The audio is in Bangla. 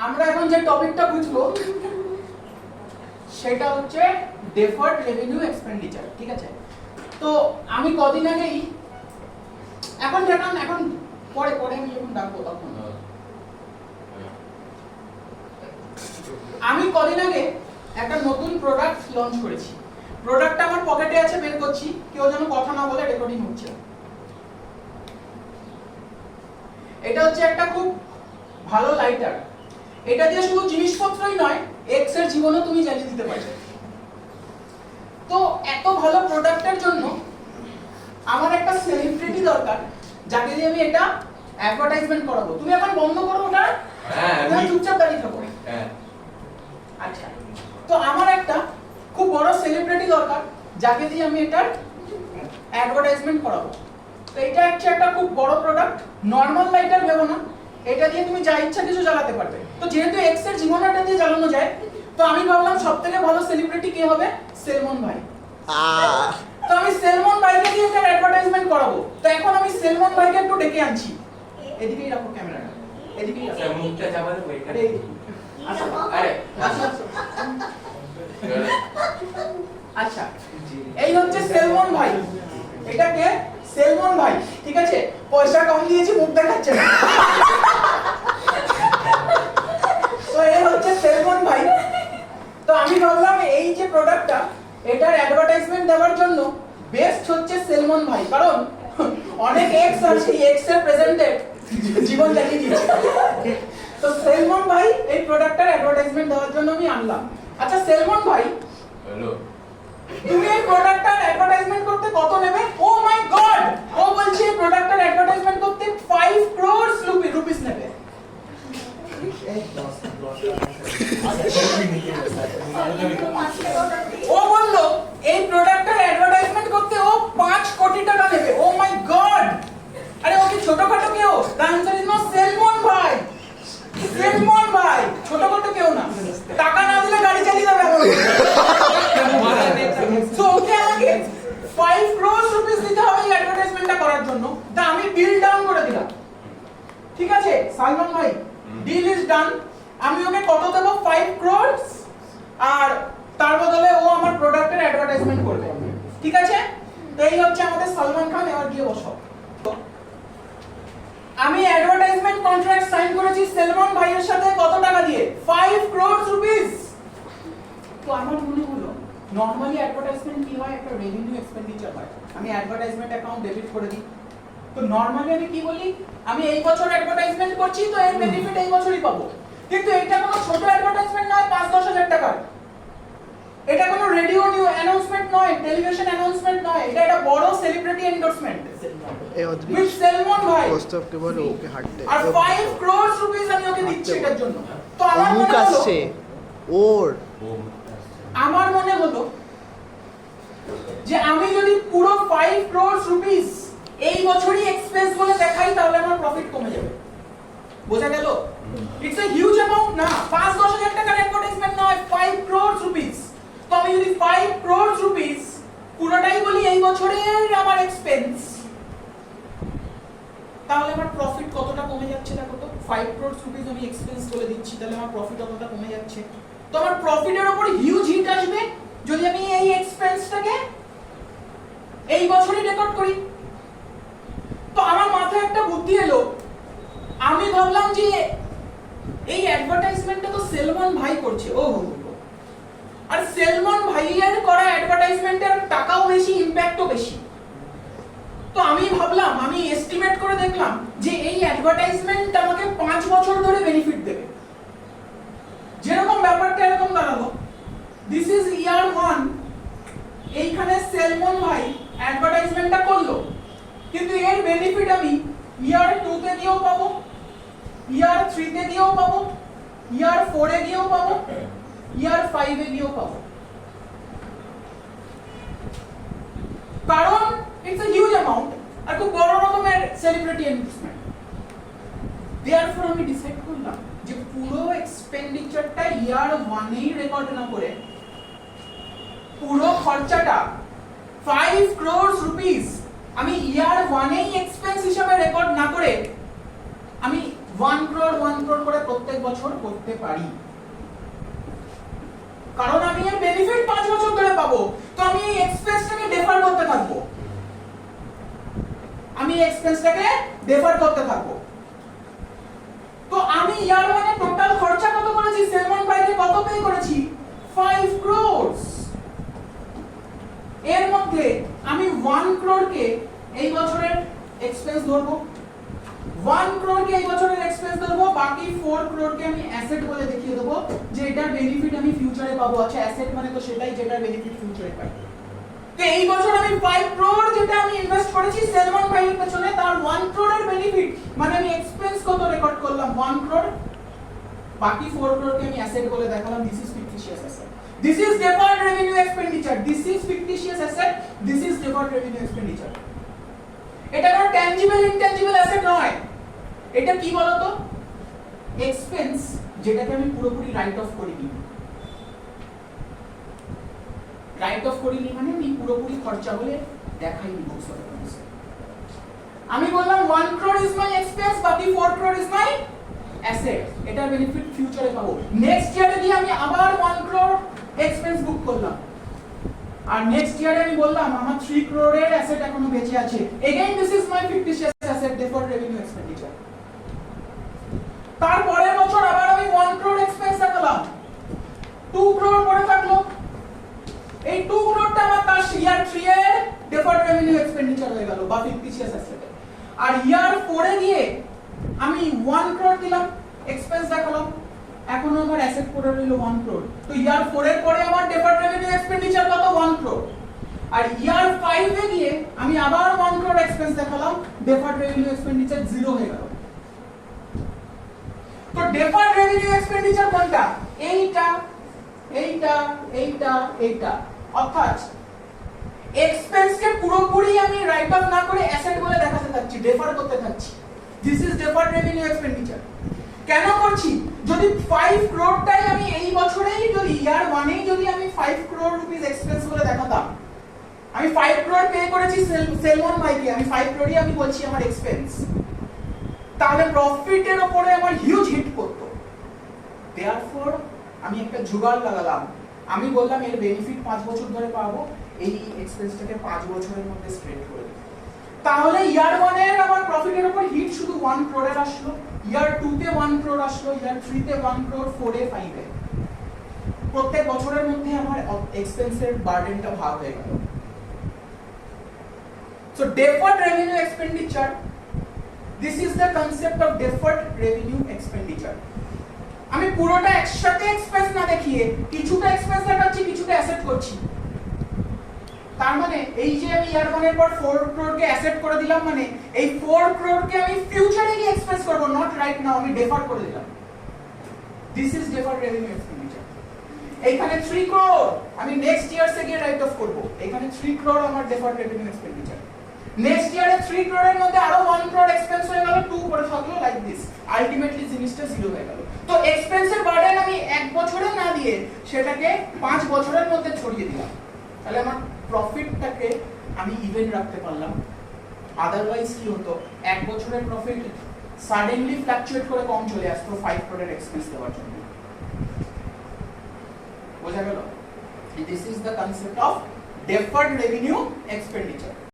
আমরা এখন যে টপিকটা বুঝবো সেটা হচ্ছে ডেফার্ড রেভিনিউ এক্সপেন্ডিচার, ঠিক আছে? তো আমি কদিন আগেই এখন পরে আমি যখন ডাকবো তখন আমি কদিন আগে একটা নতুন প্রোডাক্ট লঞ্চ করেছি। প্রোডাক্টটা আমার পকেটে আছে, বের করছি, কেউ যেন কথা না বলে, রেকর্ডিং হচ্ছে। এটা হচ্ছে একটা খুব ভালো লাইটার। এটা দিয়ে শুধু জিনিসপত্রই নয়, এক্স এর জীবনও তুমি জ্বালিয়ে দিতে পারবে। তো এত ভালো প্রোডাক্টের জন্য আমার একটা সেলিব্রিটি দরকার, যাকে দিয়ে আমি এটা অ্যাডভার্টাইজমেন্ট করাবো। তুমি এখন বন্ধ করো ওটা, হ্যাঁ আমি চুপচাপ দাঁড়িয়ে থাকো। হ্যাঁ আচ্ছা, তো আমার একটা খুব বড় সেলিব্রিটি দরকার, যাকে দিয়ে আমি এটার অ্যাডভার্টাইজমেন্ট করাবো। তো এটা হচ্ছে একটা খুব বড় প্রোডাক্ট, নরমাল লাইটার ভেবো না, এটা দিয়ে তুমি যা ইচ্ছা কিছু জ্বালাতে পারবে। তো যেহেতু এক্স এর জীবন এটা দিয়ে জ্বালানো যায়, তো আমি ভাবলাম সবথেকে ভালো সেলিব্রিটি কে হবে? সেলমন ভাই। তো আমি সেলমন ভাইকে দিয়ে একটা অ্যাডভার্টাইজমেন্ট করাবো। তো এখন আমি সেলমন ভাইকে একটু ডেকে আনছি। এদিকেই রাখো ক্যামেরাটা, এদিকেই রাখো। মুখটা চাপা দাও এটা। আচ্ছা আরে আচ্ছা, এই হচ্ছে সেলমন ভাই। এটাকে সেলমন ভাই, ঠিক আছে? পয়সা কম দিয়েছি, মুখ দেখাচ্ছে না। তো এই হচ্ছে সেলমন ভাই। তো আমি ভাবলাম এই যে প্রোডাক্টটা, এটার অ্যাডভার্টাইজমেন্ট দেওয়ার জন্য বেস্ট হচ্ছে সেলমন ভাই, কারণ অনেক এক্স আছে, এক্স এর প্রেজেন্টেড জীবন জ্বালিয়ে দিয়েছে। তো সেলমন ভাই এই প্রোডাক্টটার অ্যাডভার্টাইজমেন্ট দেওয়ার জন্য আমি আনলাম। আচ্ছা সেলমন ভাই, হ্যালো, তুমি এই প্রোডাক্টটার অ্যাডভার্টাইজমেন্ট করতে কত নেবে? ও মাই গড, ও বলছে এই প্রোডাক্টটার অ্যাডভার্টাইজমেন্ট করতে 5 crores রুপিস নেবে। ও বললো এই প্রোডাক্টটার অ্যাডভার্টাইজমেন্ট করতে ও 5 কোটি টাকা নেবে। ও মাই গড, আরে ও কি ছোটখাটো কেউ? The answer is no, Salman ভাই। সেলমন ভাই ছোটখাটো কেউ না, টাকা না দিলে গাড়ি চালিয়ে যাবে। সো ওকে আমাকে 5 crores রুপিস দিতে হবে এই অ্যাডভার্টাইজমেন্টটা করার জন্য। তা আমি বিল ডাউন করে দিলাম, ঠিক আছে সালমান ভাই, ডিল ইজ ডান। আমি ওকে কত দেব? 5 crores, আর তার বদলে ও আমার প্রোডাক্টের অ্যাডভার্টাইজমেন্ট করবে, ঠিক আছে? তো এই হচ্ছে আমাদের সালমান খান। এবার গিয়ে বসো। আমি অ্যাডভার্টাইজমেন্ট কন্ট্রাক্ট সাইন করেছি সেলমন ভাইয়ের সাথে, কত টাকা দিয়ে? 5 crores রুপিস। তো আমার মনে হলো নরমালি অ্যাডভার্টাইজমেন্ট কি হয়? একটা রেভিনিউ এক্সপেন্ডিচার হয়। আমি অ্যাডভার্টাইজমেন্ট অ্যাকাউন্ট ডেবিট করে দিই। তো নরমালি আমি কি বলি? আমি এই বছর অ্যাডভার্টাইজমেন্ট করছি, তো এর বেনিফিট এই বছরই পাবো। কিন্তু এটা কোনো ছোট অ্যাডভার্টাইজমেন্ট নয় 5-10 হাজার টাকার। এটা কোনো রেডিও নিউ অ্যানাউন্সমেন্ট নয়, টেলিভিশন অ্যানাউন্সমেন্ট নয়, এটা একটা বড় সেলিব্রিটি এন্ডোর্সমেন্ট উইথ সেলমন ভাই। কষ্টকে বলে ওকে হাঁটতে, আর 5 crores রুপিস আমি ওকে দিচ্ছি এটার জন্য। তো আমার মুখ মনে হলো, আসছে ওর, আমার মনে হলো যে আমি যদি পুরো 5 crores রুপিস এই বছরই এক্সপেন্স বলে দেখাই, তাহলে আমার প্রফিট কমে যাবে। বোঝা গেল? ইটস এ হিউজ অ্যামাউন্ট না, 5-10 হাজার টাকার অ্যাডভার্টাইজমেন্ট নয়, 5 crores রুপিস। তো আমি যদি 5 crores রুপিস পুরোটাই বলি এই বছরের আমার এক্সপেন্স, তাহলে আমার প্রফিট কতটা কমে যাচ্ছে দেখো তো। 5 crores রুপিস আমি এক্সপেন্স বলে দিচ্ছি, তাহলে আমার প্রফিট কতটা কমে যাচ্ছে। তো আমার প্রফিটের উপর হিউজ হিট আসবে যদি আমি এই এক্সপেন্সটাকে এই বছরই রেকর্ড করি। তো আমার মাথায় একটা বুদ্ধি এলো, আমি ভাবলাম যে এই অ্যাডভার্টাইজমেন্টটা তো সেলমন ভাই করছে, ও আর সেলমন ভাইয়ের করা অ্যাডভার্টাইজমেন্টের টাকাও বেশি, ইমপ্যাক্টও বেশি। তো আমি ভাবলাম, আমি এস্টিমেট করে দেখলাম যে এই অ্যাডভার্টাইজমেন্ট আমাকে 5 বছর ধরে বেনিফিট দেবে। যেরকম ব্যাপারটা এরকম দাঁড়ালো, দিস ইজ ইয়ার 1, এইখানে সেলমন ভাই অ্যাডভার্টাইজমেন্টটা করলো, কিন্তু এর বেনিফিট আমি ইয়ার 2 তে গিয়েও পাবো, ইয়ার 3 তে গিয়েও পাবো, ইয়ার 4 এ গিয়েও পাবো, ইয়ার 5 এ গিয়েও পাবো। কারণ ইটস এ হিউজ অ্যামাউন্ট আর খুব বড় রকমের সেলিব্রিটি এন্ডোর্সমেন্ট। দেয়ারফর আমি ডিসাইড করলাম যে পুরো এক্সপেন্ডিচারটা ইয়ার 1 এই রেকর্ড না করে, পুরো খরচাটা 5 crores রুপিস আমি ইয়ার 1 এই এক্সপেন্স হিসেবে রেকর্ড না করে, আমি 1 crore করে প্রত্যেক বছর করতে পারি, কারণ আমি এর বেনিফিট 5 বছর ধরে পাবো। তো আমি এই এক্সপেন্সটাকে ডেফার করতে থাকবো, তো আমি ইয়ার মানে টোটাল খরচা কত করেছি, সেলমন বাইকে কত পে করেছি, 5 crores। এর মধ্যে আমি 1 crore কে এই বছরের এক্সপেন্স ধরবো, 1 crore কে এই বছরের এক্সপেন্স ধরবো, বাকি 4 crore কে আমি অ্যাসেট বলে দেখিয়ে দেবো যে এটার বেনিফিট আমি ফিউচারে পাবো। আচ্ছা, অ্যাসেট মানে তো সেটাই যেটার বেনিফিট ফিউচারে পাই। তো এই বছর আমি 5 crore যেটা আমি ইনভেস্ট করেছি সেলমন বাইকের পেছনে, তার 1 crore এর বেনিফিট মানে আমি এক্সপেন্স কত রেকর্ড করলাম, 1 crore, বাকি 4 crore কে আমি অ্যাসেট বলে দেখালাম। This is fictitious asset, this is deferred revenue expenditure, this is fictitious asset, this is deferred revenue expenditure. এটা কোনো ট্যানজিবল ইনট্যানজিবল অ্যাসেট নয়, এটা কি বলতো, এক্সপেন্স যেটাকে আমি পুরোপুরি রাইট অফ করিনি। রাইট অফ করিনি মানে আমি পুরোপুরি খরচা বলে দেখাইনি বুকস অফ অ্যাকাউন্টস। আমি বললাম 1 crore ইজ মাই এক্সপেন্স, বাকি 4 crore ইজ মাই অ্যাসেট, এটার বেনিফিট ফিউচারে পাবো। নেক্সট ইয়ারে দিয়ে আমি আবার 1 crore এক্সপেন্স বুক করলাম, আর নেক্সট ইয়ারে আমি বললাম আমার 3 crore এর অ্যাসেট এখনো বেঁচে আছে। Again this is my fictitious asset, deferred revenue expenditure. তারপরের বছর আবার আমি 1 crore এক্সপেন্স দেখালাম, 2 crore পড়ে থাকলো, এই 2 crore টা আমার তার ইয়ার 3 এর ডেফার্ড রেভিনিউ এক্সপেন্ডিচার হয়ে গেল বা ফিকটিশিয়াস অ্যাসেট। আর ইয়ার 4 এ গিয়ে আমি 1 crore দিলাম, এক্সপেন্স দেখালাম, এখন আমার অ্যাসেট পড়ে রইল 1 crore। তো ইয়ার 4 এর পরে আমার ডেফার্ড রেভিনিউ এক্সপেন্ডিচার কত, 1 crore। আর ইয়ার 5 এ গিয়ে আমি আবার 1 crore এক্সপেন্স দেখালাম, ডেফার্ড রেভিনিউ এক্সপেন্ডিচার 0 হয়ে গেল। তো ডেফার্ড রেভিনিউ এক্সপেন্ডিচার কোনটা, এইটা এইটা এইটা এইটা, অর্থাৎ এক্সপেন্স কে পুরোপুরি আমি রাইট অফ না করে অ্যাসেট বলে দেখাতে থাকছি, ডেফার করতে থাকছি। This is deferred revenue expenditure. কেন করছি, যদি 5 crore টাই আমি এই বছরেই যদি ইয়ার 1 এই যদি আমি 5 crore রুপিস এক্সপেন্স বলে দেখাতাম, আমি 5 crore পে করেছি সেলমন বাইকে, আমি 5 crore আমি বলছি আমার এক্সপেন্স, তাহলে প্রফিটের উপরে আমার হিউজ হিট করতো। দেয়ারফর আমি একটা জুগাড় লাগালাম, আমি বললাম এর বেনিফিট 5 বছর ধরে পাবো, এই এক্সপেন্সটাকে 5 বছরের মধ্যে স্প্রেড করে দিই। তাহলে ইয়ার 1 এর আমার প্রফিটের উপর হিট শুধু 1 crore এর আসলো, ইয়ার 2 তে 1 crore আসলো, ইয়ার 3 তে 1 crore, 4 এ 5 এ। প্রত্যেক বছরের মধ্যে আমার এক্সপেন্সের বার্ডেনটা ভাগ হয়ে গেল। So deferred revenue expenditure, this is the concept of deferred revenue expenditure. আমি পুরোটা একসাথে এক্সপেন্স না দেখিয়ে কিছুটা এক্সপেন্স দেখাচ্ছি, কিছুটা অ্যাসেট করছি। তার মানে এই যে আমি ইয়ার 1 এর পর 4 crore কে অ্যাসেট করে দিলাম, মানে এই 4 crore কে আমি ফিউচারে গিয়ে এক্সপেন্স করব, নট রাইট নাও, আমি ডেফার করে দিলাম। This is deferred revenue expenditure. এইখানে 3 crore আমি নেক্সট ইয়ারসে গিয়ে রাইট অফ করব, এখানে 3 crore আমার ডেফার্ড রেভিনিউ এক্সপেন্ডিচার। নেক্সট ইয়ারে 3 crore এর মধ্যে আরো 1 crore এক্সপেন্স হয়ে গেল, 2 করে থাকলো, লাইক দিস, আলটিমেটলি জিনিসটা 0 হয়ে গেল। তো এক্সপেন্সের বার্ডেন আমি 1 বছরে না দিয়ে সেটাকে 5 বছরের মধ্যে ছড়িয়ে দিলাম, তাহলে আমার প্রফিটটাকে আমি ইভেন রাখতে পারলাম। আদারওয়াইজ কি হতো, 1 বছরের প্রফিট সাডেনলি ফ্ল্যাকচুয়েট করে কম চলে আসতো 5 crore এর এক্সপেন্স দেওয়ার জন্য। বোঝা গেল? This is the concept of deferred revenue expenditure.